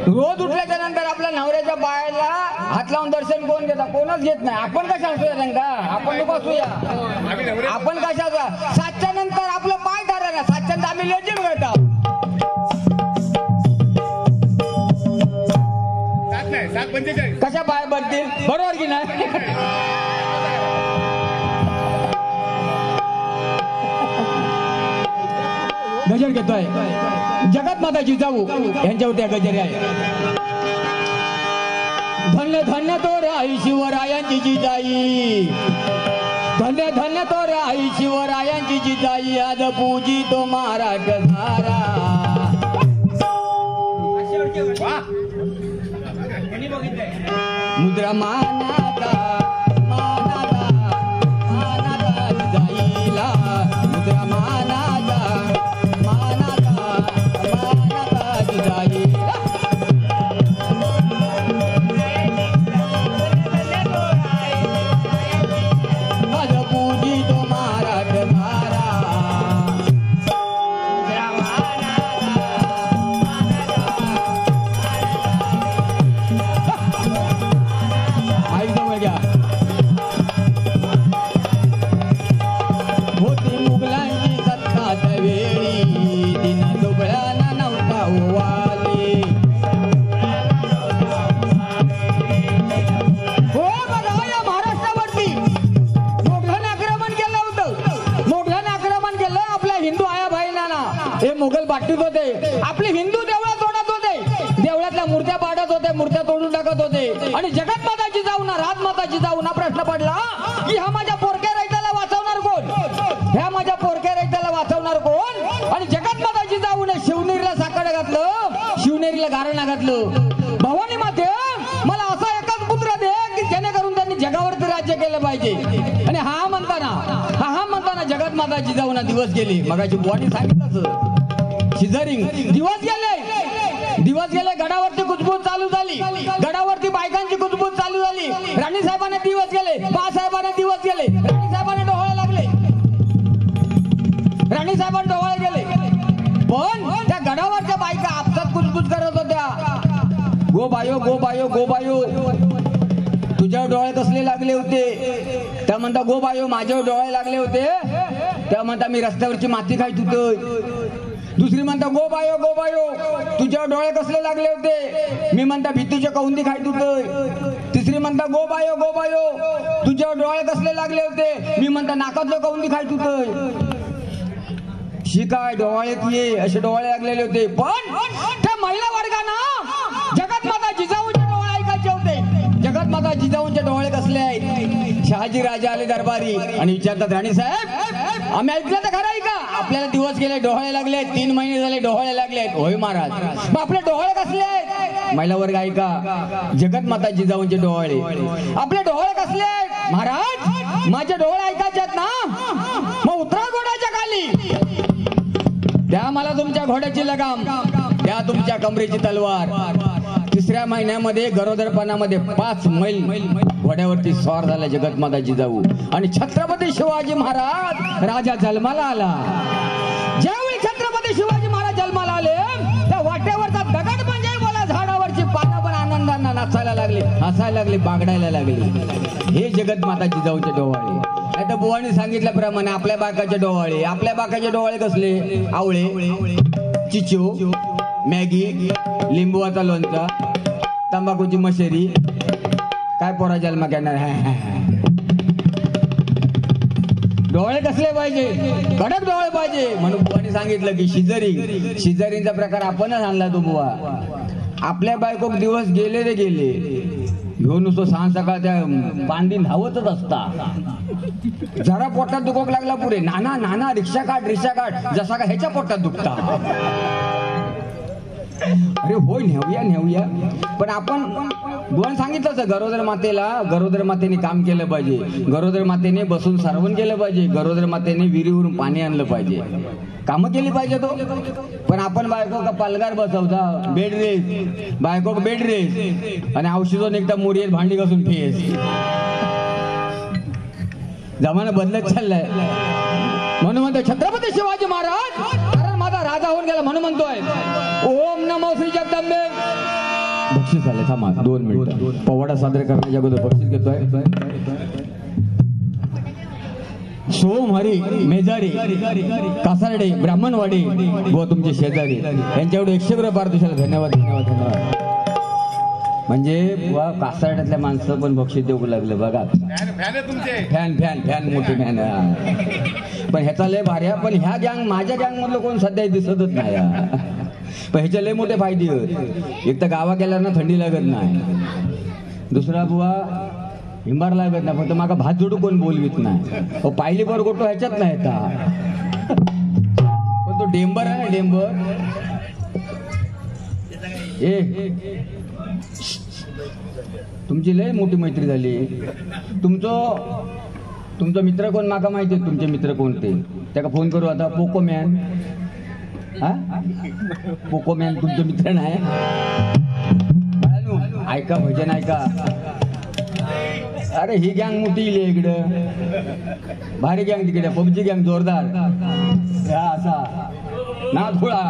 रोज उठल्याच्या नंतर आपल्या नवऱ्याच्या पायाला हात लावून दर्शन कोण घेता. कोणच घेत नाही. आपण कशा असूया रंगा. आपण लोक असूया. आपण कशाचा 7च्या नंतर आपलं पाय धरायला. 7च्या नंतर आम्ही लेजिम घेतो. 7:45 कशा पाय भरतील. बरोबर की नाही. गजर घेतोय. जगत माता जिजाऊ यांच्यावरती गजर आहे. धन्य धन्य तोर आई शिवरायांची जिजाई. धन्य धन्य तोर आई शिवरायांची जिजाई. आज पूजी तो महाराष्ट्र सारा. मुद्रा मानाचा जिजाईला. मुद्रा मानाचा जिजाईला. आज पूजी तो महाराष्ट्र सारा. होती मुघलांची सत्तात वेळी. दिन दुबळ्याला नव्हता ओवाली. हो बघा या महाराष्ट्रावरती मोगलांनी आक्रमण केलं होतं. मोगलांनी आक्रमण केलं आपल्या हिंदू आया बहिणांना. हे मोगल बाटलीत होते. आपले हिंदू देवळा तोडत होते. देवळातल्या मूर्त्या पाडत होते. मूर्त्या तोडून टाकत होते. आणि जगत माताची जाऊन राजमाताची जाऊन प्रश्न पडला की हा माझ्या पोरक्या रैताला वाचवणार कोण. ह्या माझ्या पोरक्या रैताला वाचवणार कोण. आणि जगत माताची जाऊन शिवनेरीला साकडं घातलं. शिवनेरीला गारणा घातलं. भवानी माते मला असा एकच पुत्र दे की जेणेकरून त्यांनी जगावरती राज्य केलं पाहिजे. आणि हा म्हणताना जगत माताची जाऊन दिवस गेले. मगाची बुवानी सांगितलं शिजरिंग. दिवस गेले. गडावरती कुजबूज चालू झाली. गडावरती बायकांची कुजबूज चालू झाली. राणी साहेबांना दिवस गेले. बाळासाहेबांना दिवस गेले. राणी साहेबांना डोळे लागले. राणी गो बायो गो बायो गो बायो तुझ्यावर डोळे कसले लागले होते? त्या म्हणता गो बायो माझ्यावर डोळे लागले होते. त्या म्हणता मी रस्त्यावरची माती खायत होतो. दुसरी म्हणता गो बायो तुझ्यावर डोळे कसले लागले होते? मी म्हणता भीतीच्या कौंदी खायत होतो. तिसरी म्हणता गो बायो तुझ्यावर डोळे कसले लागले होते? मी म्हणता नाकातलं कौंदी खायत होतो. शिकाय डोळ्यात ये असे डोळे लागलेले होते. पण त्या महिला वर्गाना जगत माता जिजाऊचे डोळे ऐकायचे होते. जगत माता जिजाऊचे डोळे कसले आहेत? शहाजी राजा आले दरबारी आणि विचारतात राणी साहेब आम्ही ऐकलं तर खरं आहे का? आपल्याला दिवस गेले डोळे लागले, 3 महिने झाले डोळे लागले. होय महाराज. मग आपले डोळे कसले आहेत? महिला वर्ग ऐका. जगत माता जिजाऊचे डोळे. आपले डोळे कसले आहेत? महाराज माझे डोळे ऐकायचे आहेत ना? मग उतरा घोड्याच्या खाली. द्या मला तुमच्या घोड्याची लगाम, द्या तुमच्या कमरेची तलवार. 3ऱ्या महिन्यामध्ये गरोदरपणामध्ये 5 मैल घोड्यावरती स्वार झाला जगत माता जिजाऊ. आणि छत्रपती शिवाजी महाराज राजा जन्माला आला. ज्यावेळी छत्रपती शिवाजी महाराज जन्माला आले त्या वाट्यावरचा दगड म्हणजे बोला झाडावरची पानं पण आनंदाने नाचायला लागली, हसायला लागली, बागडायला लागली. हे जगत माता जिजाऊचे डोळे. आता बुवाने सांगितल्याप्रमाणे आपल्या बाकाचे डोळे. आपल्या बाकाचे डोळे कसले? आवळे, चिचो, मॅगी, लिंबूचा लोणचा, तंबाखूची मशेरी. काय पोरा जन्म घेणार? डोळे कसले पाहिजे? कडक डोळे पाहिजे. म्हणून बुवाने सांगितलं की शिजरींचा प्रकार आपणच आणला. तो बुवा आपल्या बायकोक दिवस गेले रे गेले घेऊन नुसतं सांग सकाळ त्या पांडीन धावतच असता. जरा पोटात दुखोक लागला पुरे नाना रिक्षा काढ जसा का ह्याच्या पोटात दुखता. अरे होय नेऊया. पण आपण दोन सांगितलं गरोदर मातेने काम केलं पाहिजे. गरोदर मातेने बसून सारवण केलं पाहिजे. गरोदर मातेने विहिरीवरून पाणी आणलं पाहिजे. कामं केली पाहिजे तो. पण आपण बायको का पालगार बसवता, बेड रेस, बायको बेड रेस आणि औषधून एकदा मोरी भांडी घासून फेस. जमाना बदलत चाललाय. म्हणून म्हणतो छत्रपती शिवाजी महाराज कारण माझा राजा होऊन गेला म्हणून म्हणतोय ओम नमो श्री जगदंबे. बक्षीस आले थांबा 2 मिनिट. पोवाडा सादर करण्याच्या अगोदर बक्षीस घेतोय. सोमहरी मेजारी कासारडे ब्राह्मणवाडी व तुमचे शेजारी यांच्याकडे 100 रुपये पारितोषिक. धन्यवाद. म्हणजे कासारड्यातल्या माणसं पण बक्षीस देऊ लागलं बघा. फॅन मोठे फॅन. पण ह्याचा लय भारी. पण ह्या गँग माझ्या गँग मधलं कोण सध्या दिसतच नाही. पण ह्याचे लय मोठे फायदे आहेत. एक तर गावा गेल्यानं थंडी लागत नाही. दुसरा बुवा हिंबार लागत नाही. फक्त मागा भात जोडू कोण बोलवीत नाही. पाहिली पर गोटो ह्याच्यात नाही येता. पण तो डेंबर आहे ना डेंबर. तुमची लय मोठी मैत्री झाली. तुमचा मित्र कोण माका माहिती आहे? तुमचे मित्र कोणते? त्याला फोन करू आता. पोकोमॅन. पोकोमॅन तुमचे मित्र नाही? ऐका भजन ऐका. अरे ही गँग मोठी इली इकडं. भारी गँग तिकडे. पबजी गँग जोरदार. असा ना थोडा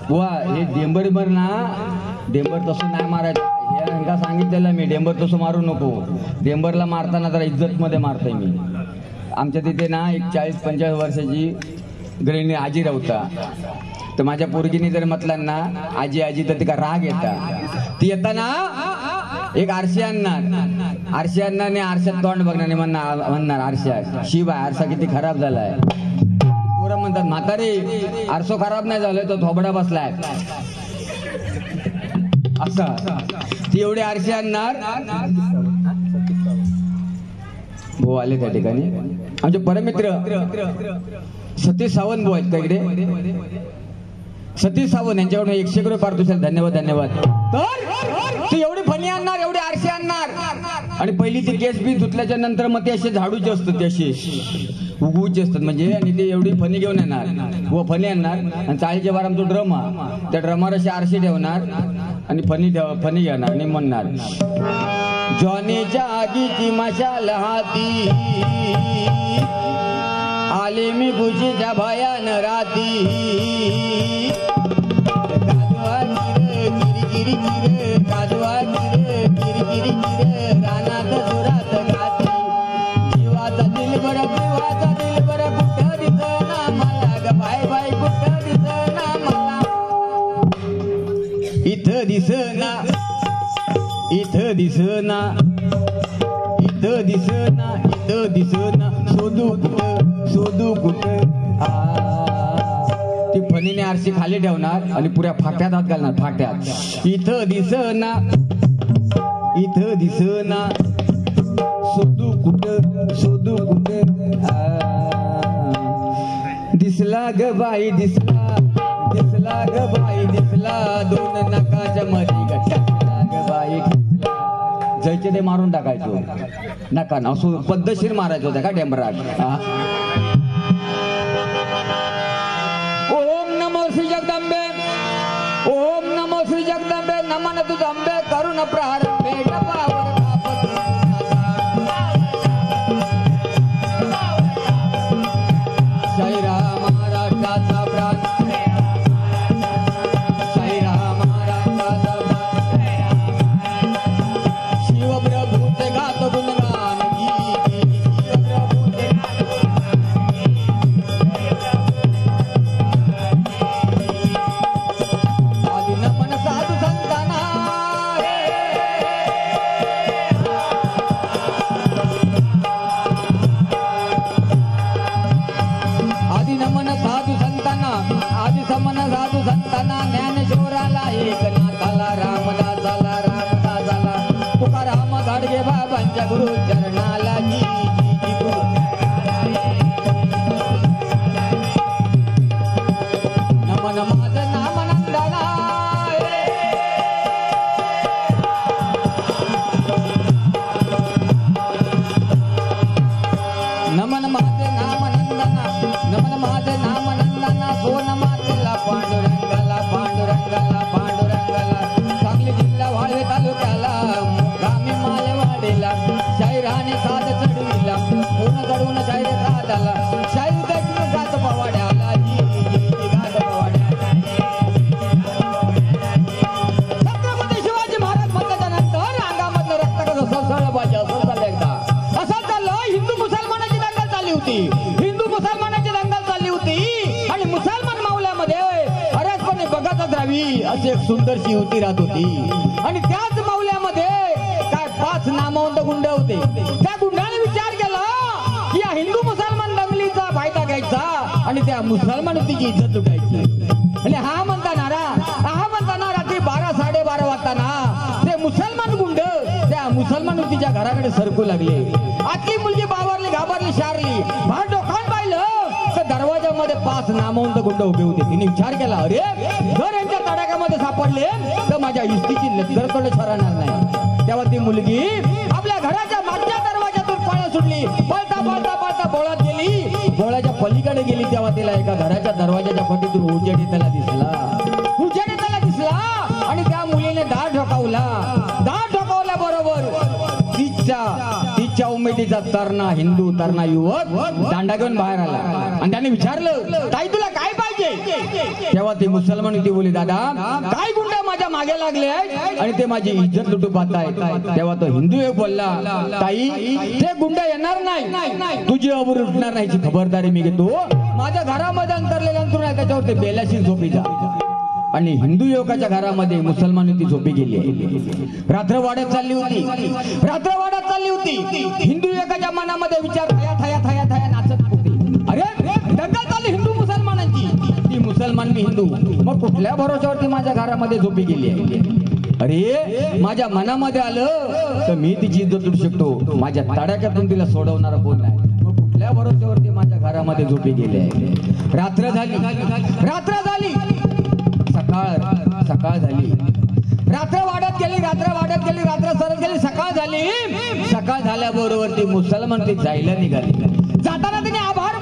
वा हे डेंबर ना. डेंबर तसं नाही मारायचं. ह्यांना सांगितलेलं मी डेंबर तसं मारू नको. डेंबरला मारताना जरा इज्जत मध्ये मारतोय मी. आमच्या तिथे ना एक 40-45 वर्षाची गृहिणी आजी राहता. तर माझ्या पोरगीने जर म्हटलं ना आजी तर तिका राग येता. ती येताना एक आरशी आणणार. आरशी आणणार आरशात तोंड बघणार म्हणणार आरशा शिव आहे आरसा किती खराब झालाय. पोरं म्हणतात म्हातारे आरसो खराब नाही झालाय तो थोबडा बसलाय. असं ती एवढी आरशी आणणार. भाऊ आले त्या ठिकाणी. आमचे परमित्र सतीश सावंत भाऊ आहेत का इकडे? सतीश सावंत यांच्याकडून 100 रुपये पारितोषिक. धन्यवाद. तर ती एवढी फणी आणणार, एवढी आरशी आणणार. आणि पहिली ती केस बी धुतल्याच्या नंतर मग ते असे झाडूचे असतात, ते असे उगवूचे असतात म्हणजे. आणि ते एवढी फणी घेऊन येणार व फणी आणणार. आणि 40च्या बार आमचा ड्रम हा. त्या ड्रमावर अशी आरशी ठेवणार आणि फणी घेणार आणि म्हणणार जॉनीच्या आगीची मशाल हाती आले मी खुशीच्या भयान राती गिरी गिरी काजवा गिर गिरी गिरी गिर रानात सुरात गाती जीवाचा दिल बर कुठं दिसना मला ग बाय बाय कुठं दिसना मला इथं दिसना इथं दिसना इथं दिसना इथं दिसना शोधू कुठं ती फणीने आरशी खाली ठेवणार आणि पुऱ्या फाट्यात हात घालणार फाट्यात इथं दिसना शोधू कुठं दिसला ग बाई दिसला ग बाई दिसला दोन नकाच्या मधी गटला ग बाई जयचे ते मारून टाकायचो नका ना असं पद्धतशीर मारायचो होता का डेंबराट ओम नमो श्री जगदंबे ओम नमो श्री जगदंबे नमन तुझंबे करुण प्रारंभे डपावर जय राम महाराष्ट्राचा प्राण जय राम महाराष्ट्राचा शिवप्रभूचे गात गुणगान आदि नमन साधू संतांना आदि नमन साधू संतांना आदि समन साधू संतांना ज्ञानेश्वराला एकनाथाला रामदासाला तुकाराम गाडगे बाबांच्या गुरु चरणाला जी गुरु नमन माझं नाम नंदना नमन माझं नाम नंदना नमन माझं नाम नंदना सोन मातेला पांडुरंगाला सांगली जिल्हा वाळवे तालुक्याला गामी मालेवाडीला शाहीर आणि साध चढविला पूर्ण चढवून शाहीर साधाला शाहीर देखील गात पवाड्याला गात पवाड्याला छत्रपती शिवाजी महाराज म्हणल्याच्या नंतर अंगामधलं रक्त कसं सळसळलं पाहिजे असं चाललं एकदा असं चाललं हिंदू मुसलमानाची दंगल चालली होती आणि मुसलमान मावल्यामध्ये हरसपणे बघतच राहावी अशी एक सुंदरशी युवती राहत होती आणि त्याच मावल्यामध्ये काय 5 नामवंत गुंड होते त्या गुंडाने विचार केला की या हिंदू मुसलमान दंगलीचा फायदा घ्यायचा आणि त्या मुसलमान युवतीची इज्जत लुटायची आणि हा म्हणताना रात्री 12-12:30 वाजताना ते मुसलमान गुंड त्या मुसलमान युवतीच्या घराकडे सरकू लागले आतली मुलगी बावरली घाबरली शारली बाहेर डोकान पाहिलं तर दरवाजामध्ये 5 नामवंत गुंड उभे होते तिने विचार केला अरे जर यांच्या तडाख्यामध्ये सापडले तर माझ्या इष्टीची लष्करकडे ठरणार नाही तेव्हा ती मुलगी आपल्या घराच्या मागच्या दरवाजातून पळत सुटली पळता बोळात गेली बोळाच्या पलीकडे गेली तेव्हा तिला एका घराच्या दरवाजाच्या फटीतून उजेड त्याला दिसला आणि त्या मुलीने दार ठोकावला बरोबर तिच्या उमेदीचा हिंदू तरणा युवक दांडा घेऊन बाहेर आला आणि त्याने विचारलं ताई तुला काय पाहिजे तेव्हा ती मुसलमान युवती बोलली दादा काय गुंड माझ्या मागे लागले आणि ते माझी इज्जत लुटू पाहताय तेव्हा तो हिंदू एक बोलला ताई ते गुंड येणार नाही तुझी अबरू उठणार नाही खबरदारी मी घेतो माझ्या घरामध्ये अंतरलेल्या अंतरून आहे त्याच्यावर ते बेलाशी झोपी जा आणि हिंदू युवकाच्या घरामध्ये मुसलमान युवती झोपी गेली रात्र वाढत चालली होती हिंदू युवकाच्या मनामध्ये विचार थया नाचत होते अरे दंगल चालली हिंदू मुसलमानांची ती मुसलमान बी हिंदू मग कुठल्या भरोश्यावरती माझ्या घरामध्ये झोपी गेली आहे अरे माझ्या मनामध्ये आलं तर मी तिची इज्जत लुटू शकतो माझ्या तडाख्यातून तिला सोडवणारा कोण नाही मग कुठल्या भरोश्यावरती माझ्या घरामध्ये झोपी गेली आहे रात्र झाली सकाळ झाली रात्र वाढत गेली रात्र सरत गेली सकाळ झाल्याबरोबर ती मुसलमान ती जायला निघाली जाताना तिने आभार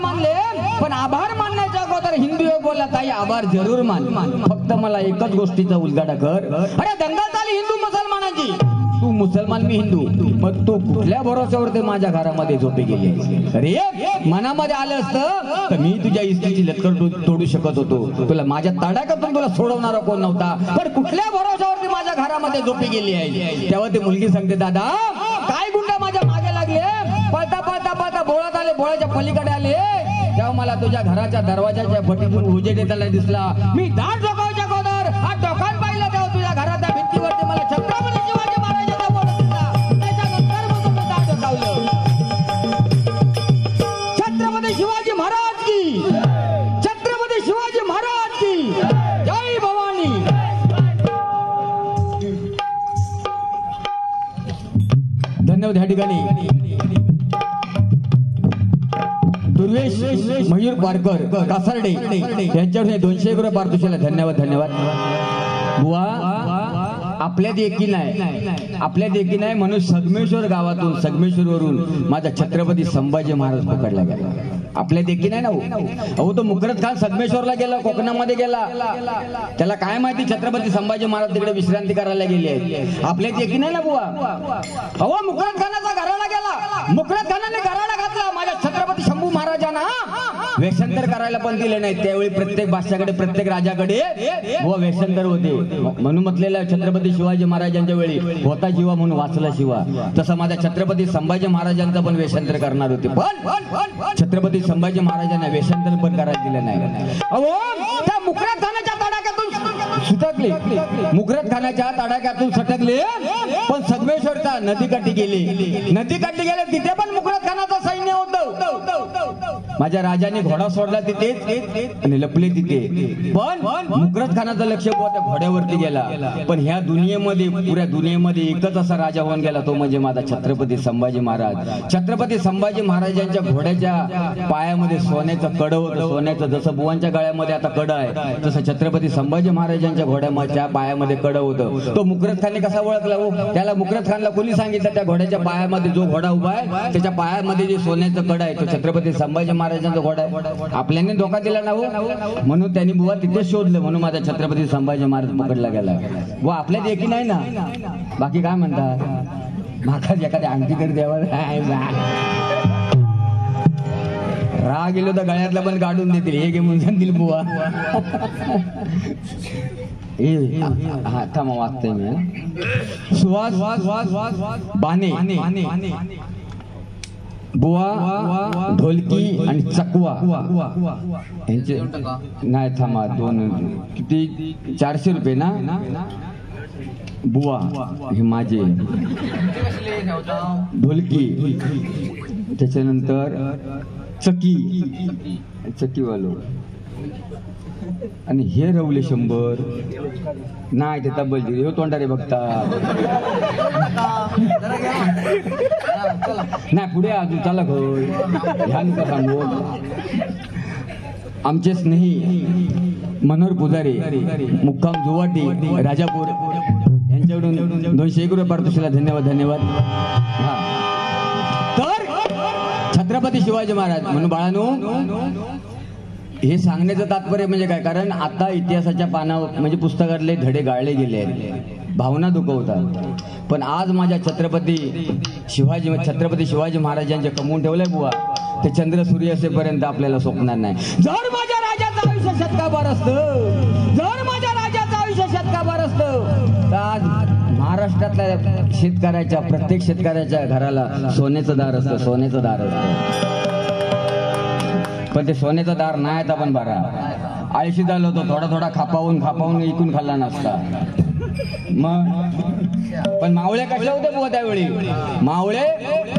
मानले पण आभार मानण्याच्या अगोदर हिंदू योग बोलला ताई आभार जरूर मान फक्त मला एकच गोष्टीचा उलगडा कर अरे दंगल झाली हिंदू मुसलमानाची तू मुसलमान मी हिंदू, मग तू कुठल्या भरोश्यावर ते माझ्या घरामध्ये झोपे गेली? अरे मनामध्ये आलं असतं तर मी तुझ्या इस्त्रीची लटकन तोडू शकत होतो, तुला माझ्या तडाख्यातून तुला सोडवणारा कोण नव्हता, पण कुठल्या भरोश्यावरती माझ्या घरामध्ये झोपी गेली आहे? तेव्हा ती मुलगी सांगते, दादा काय गुंडा माझ्या मागे लागले, पळता पळता पळता बोळात आले, बोळाच्या पलीकडे आले, तेव्हा मला तुझ्या घराच्या दरवाजाच्या फटीतून उजेड येताना दिसला. मी दाट डोकावच्या गोदर हा डोकान पाहिला, तेव्हा तुझ्या घराच्या भिंतीवरती मला छत्रपती शिवाजी महाराजांचा फोटो दिसला. त्याच्यानंतर मग मी दाट डोकावलं. छत्रपती शिवाजी महाराज की, छत्रपती शिवाजी महाराज की जय भवानी. धन्यवाद. ह्या ठिकाणी दुर्वेश मयूर पारकर कासारडे यांच्यावर 201 रुपये पारितोषिक. धन्यवाद धन्यवाद. बुवा आपल्यात एकी नाही, आपल्यात एकी नाही म्हणून संगमेश्वर गावातून, संगमेश्वरवरून माझा छत्रपती संभाजी महाराज पकडला गेला. आपल्यात एकी नाही ना अहो. तो मुकरद खान संगमेश्वरला गेला, कोकणामध्ये गेला, त्याला काय माहिती छत्रपती संभाजी महाराज तिकडे विश्रांती करायला गेले. आपल्यात एकी नाही ना बुवा. अहो मुकरद खानाचा घराला गेला, मुकरद खानाने घराला घातला, माझ्या छत्रपती शंभू महाराजांना वेषांतर करायला पण दिले नाही. त्यावेळी प्रत्येक बादशाकडे, प्रत्येक राजाकडे बुवा वेषांतर होते. म्हणून म्हटलेलं छत्रपती शिवाजी महाराजांच्या वेळी होता जीवा म्हणून वाचला शिवा, तसं माझ्या छत्रपती संभाजी महाराजांचं पण वेषांतर करणार होते, पण छत्रपती संभाजी महाराजांना वेषांतर पण करायला दिलं नाही. अहो त्या मुकरद खानाच्या तडाख्यातून सुटकले, मुकरद खानाच्या तडाख्यातून सटकले, पण संगमेश्वरचा नदीकाठी गेले, नदीकाठी गेले, तिथे पण मुकरद खानाचं सैन्य होतं. माझ्या राजाने घोडा सोडला तिथेच आणि लपले तिथे, पण मुकरद खानाचं लक्ष त्या घोड्यावरती गेला. पण ह्या दुनियेमध्ये, पुऱ्या दुनियेमध्ये एकच असा राजा होऊन गेला, तो म्हणजे माझा छत्रपती संभाजी महाराज. छत्रपती संभाजी महाराजांच्या घोड्याच्या पायामध्ये सोन्याचं कडं होतं, सोन्याचं. जसं बुवांच्या गळ्यामध्ये आता कडं आहे, तसं छत्रपती संभाजी महाराजांच्या घोड्याच्या पायामध्ये कडं होतं. तो मुकरद खानने कसा ओळखला हो? त्याला मुकरद खानला कोणी सांगितलं त्या घोड्याच्या पायामध्ये जो घोडा उभा आहे त्याच्या पायामध्ये जे सोन्याचं कडं आहे तो छत्रपती संभाजी महाराजांचा घोडा आहे. आपल्याने धोका दिला ना हो, म्हणून त्यांनी बुवा तिथे शोधलं, म्हणून माझा छत्रपती संभाजी महाराज पकडला गेला. व आपल्यात एकी नाही ना. बाकी काय म्हणतात, माखाच एखाद्या अंगठी तरी द्यावा. राग गेलो तर गळ्यातला पण काढून देतील, हे घे म्हणून सांगतील बुवा. हा थांबा वाचतोय मी. सुहास बाने बुवा, ढोलकी आणि चकवा यांचे नाही. थांबा दोन किती, 400 रुपये ना बुवा. हे माझे ढोलकी, त्याच्यानंतर चकीवालो, आणि हे रवले 100 नाही. ते तब्बल हे तोंडारे बघता नाही पुढे अजून चला घोळ ह्या नुका सांगू. आमचे स्नेही मनोहर पुजारी मुक्काम जुवाटी राजापूर यांच्याकडून 201 रुपये पारितोषिक. धन्यवाद धन्यवाद. हा तर छत्रपती शिवाजी महाराज म्हणून बाळांनो, हे सांगण्याचं तात्पर्य म्हणजे काय, कारण आता इतिहासाच्या पानावर म्हणजे पुस्तकातले धडे गाळले गेले आहेत, भावना दुखवतात. पण आज माझ्या छत्रपती शिवाजी महाराजांचे कमवून ठेवलंय बुवा, ते चंद्र सूर्य असेपर्यंत आपल्याला सोपणार नाही. जर माझ्या राजाचं आयुष्य शतकाभर असतं, जर माझ्या राजाचं आयुष्य शतकाभर असतं, तर आज महाराष्ट्रातल्या शेतकऱ्याच्या, प्रत्येक शेतकऱ्याच्या घराला सोन्याचं दार असतं, सोन्याचं दार असतं. पण ते सोन्याचं दार नाही आता पण बरा आळशी झालं होतं, थोडा थोडा खापावून इकून खाल्ला नसता. मग पण मावळे कशा होते बुवा त्यावेळी? मावळे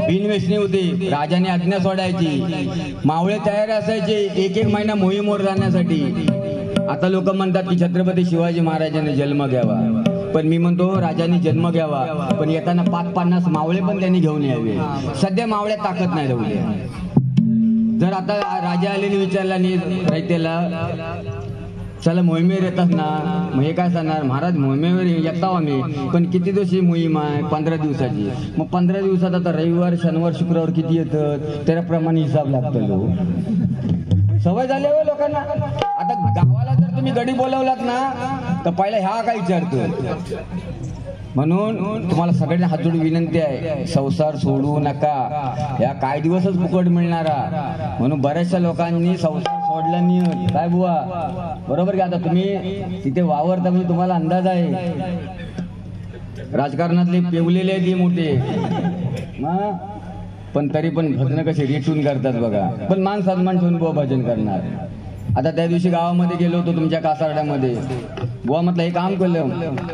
बिनवेषणी होते, राजाने आज्ञा सोडायची, मावळे तयार असायचे एक महिना मोहीमवर जाण्यासाठी. आता लोक म्हणतात की छत्रपती शिवाजी महाराजांनी जन्म घ्यावा, पण मी म्हणतो राजांनी जन्म घ्यावा, पण येताना 5-50 मावळे पण त्यांनी घेऊन यावे. सध्या मावळ्यात ताकद नाही राहिली. जर आता राजा आलेने विचारला नाही रयतेला, चला मोहिमेवर येतात ना, मग हे काय सांगणार, महाराज मोहिमेवर येतो आम्ही, पण किती दिवशी मोहीम आहे? 15 दिवसाची. मग 15 दिवसात आता रविवार शनिवार शुक्रवार किती येतात त्याप्रमाणे हिसाब लागतो. सवय झाली हो लोकांना. आता गावाला जर तुम्ही गडी बोलवलात ना तर पहिला ह्या काय विचारतो, म्हणून तुम्हाला सगळ्यांना हात जोडून विनंती आहे, संसार सोडू नका. या काय दिवसच फुकट मिळणारा. म्हणून बऱ्याचशा लोकांनी संसार सोडला नाही. काय बुवा, बरोबर की? आता तुम्ही तिथे वावरता म्हणजे तुम्हाला अंदाज आहे. राजकारणातले पेवलेले आहेत मोठे, पण तरी पण भजन कसे रेटून करतात बघा. पण मान सन्मान ठेवून बुवा भजन करणार. आता त्या दिवशी गावामध्ये गेलो होतो तुमच्या कासारड्यामध्ये. बुवा म्हटलं हे काम केलं.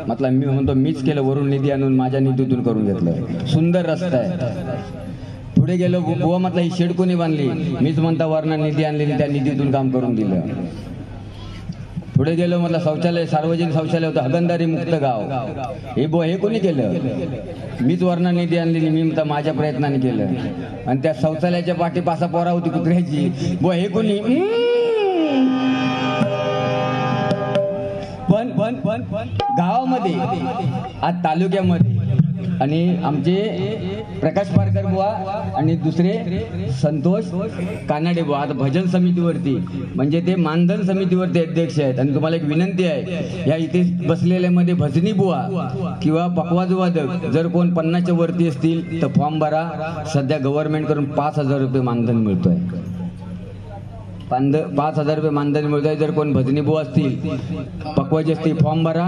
म्हटलं मी म्हणतो मीच केलं, वरून निधी आणून माझ्या निधीतून करून घेतलं. सुंदर रस्ता आहे. पुढे गेलो. बुवा म्हटलं ही शेड कोणी बांधली? मीच म्हणता वरनं निधी आणलेली, त्या निधीतून काम करून दिलं. पुढे गेलो. म्हटलं शौचालय, सार्वजनिक शौचालय होतं, हगंदारी मुक्त गाव. हे बुवा हे कोणी केलं? मीच वरनं निधी आणलेली, मी म्हणता माझ्या प्रयत्नाने केलं. आणि त्या शौचालयाच्या पाठी पासा पोरा होती कुत्र्याची. बुवा हे कोणी? पण गावामध्ये आज तालुक्यामध्ये आणि आमचे प्रकाश पारकर बुवा आणि दुसरे संतोष कानाडे बुवा आता भजन समितीवरती म्हणजे ते मानधन समितीवरती अध्यक्ष आहेत. आणि तुम्हाला एक विनंती आहे, या इथे बसलेल्यामध्ये भजनी बुवा किंवा पकवाज वादक जर कोण 50च्या वरती असतील तर फॉर्म भरा. सध्या गव्हर्नमेंट कडून 5,000 रुपये मानधन मिळतोय. 5,000 रुपये मानधन मिळतोय. जर कोण भजनी बुवा असतील, पकवाजी असतील, फॉर्म भरा.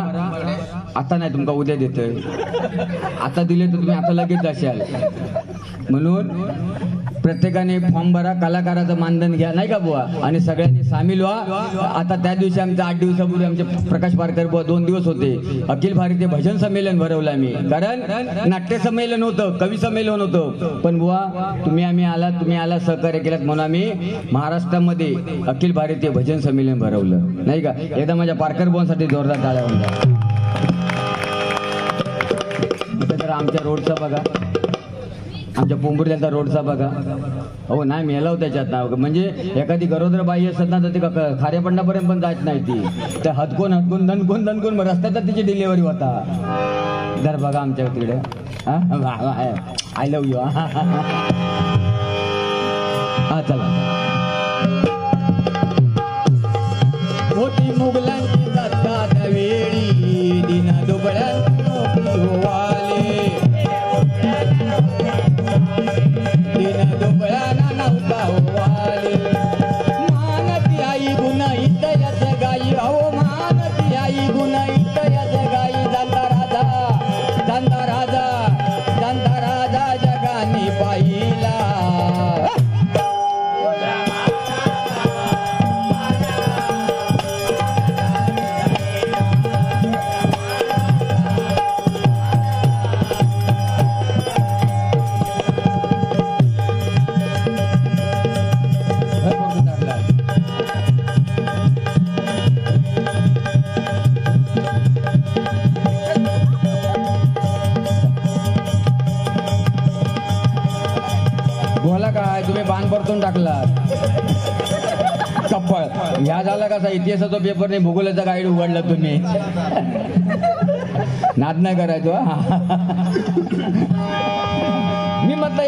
आता नाही, तुमका उद्या देतोय. आता दिले तर तुम्ही आता लगेच जाशाल. म्हणून प्रत्येकाने फॉर्म भरा, कलाकाराचं मानधन घ्या, नाही का बुवा? आणि सगळ्यांनी सामील व्हा. आता त्या दिवशी आमच्या 8 दिवसापूर्वी आमचे प्रकाश पारकर बुवा 2 दिवस होते. अखिल भारतीय भजन संमेलन भरवलं आम्ही. कारण नाट्य संमेलन होतं, कवी संमेलन होतं. पण बुवा तुम्ही आला सहकार्य केलं म्हणून आम्ही महाराष्ट्रामध्ये अखिल भारतीय भजन संमेलन भरवलं, नाही का? एकदा माझ्या पारकर बुवांसाठी जोरदार टाळ्या होत्या. तर आमच्या रोडचा बघा, आमच्या पोंबुर्ल्याचा रोडचा बघा. हो नाही मेलाव त्याच्यात ना. म्हणजे एखादी गरोदर बाई असत ना तर ते खारेपंडापर्यंत पण जात नाही. ती त्या हदकून दणकून रस्त्यातच तिची डिलिव्हरी होता. जर बघा आमच्या तिकडे आय लव्ह यू. हा चला. मोठी मुघलांची सत्ता त्यावेळी दिन दुबळ्यांवाले दिन दुबळ्याना नव्हता वाले. मानती आई गुन्हा इतयाच गाई. अहो मानती आई गुन्हा इतयाच गाई. जाणता राजा जगाने पाहिला. बोला काय तुम्ही बाण परतून टाकला कप्पळ. ह्या झाला कसा इतिहासाचा पेपर नाही, भूगोलाचा गाईड उघडला तुम्ही. नाद नाही करायचो. मी म्हटलं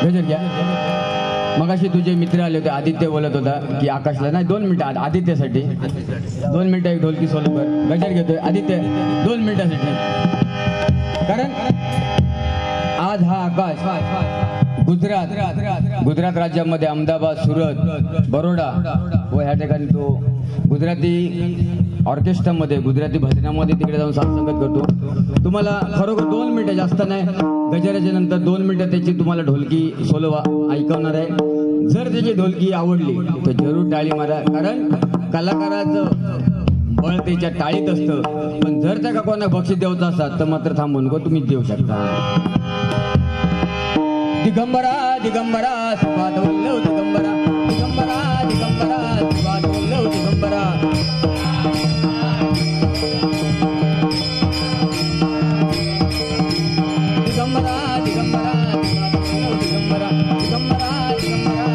गजर घ्या. मगाशी तुझे मित्र आले होते, आदित्य बोलत होता की आकाशला नाही 2 मिनिटं आदित्यसाठी 2 मिनिटं एक ढोलकी सोलो कर. गजर घेतोय आदित्य 2 मिनिटासाठी. कारण आज हा आकाश गुजरात राज्यामध्ये अहमदाबाद, सुरत, बरोडा व ह्या ठिकाणी तो गुजराती ऑर्केस्ट्रामध्ये, गुजराती भजनामध्ये तिकडे जाऊन साथसंगत करतो. तुम्हाला खरोखर 2 मिनिटं, जास्त नाही, गजराच्या नंतर 2 मिनिटं त्याची तुम्हाला ढोलकी सोलो ऐकवणार आहे. जर त्याची ढोलकी आवडली तर जरूर टाळी मारा. कारण कलाकाराचं बळ त्याच्या टाळीत असतं. पण जर त्या कोणा बक्षीस द्यायचं असतात तर मात्र थांबून नको, तुम्हीच देऊ शकता. दिगंबरा दिगंबरा श्रीपाद वल्लभ दिगंबरा, दिगंबरा दिगंबरा श्रीपाद वल्लभ दिगंबरा. दिगंबरा दिगंबरा श्रीपाद वल्लभ दिगंबरा, दिगंबरा दिगंबरा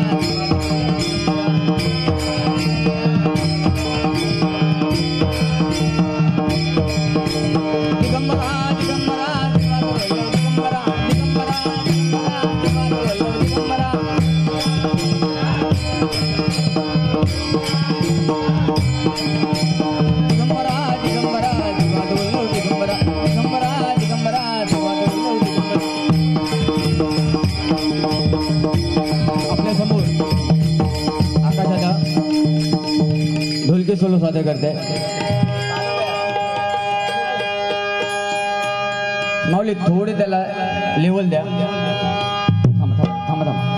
सोलो सादर करते. माऊली थोडे त्याला लेवल द्या. थांबा थांबा थांबा थांबा.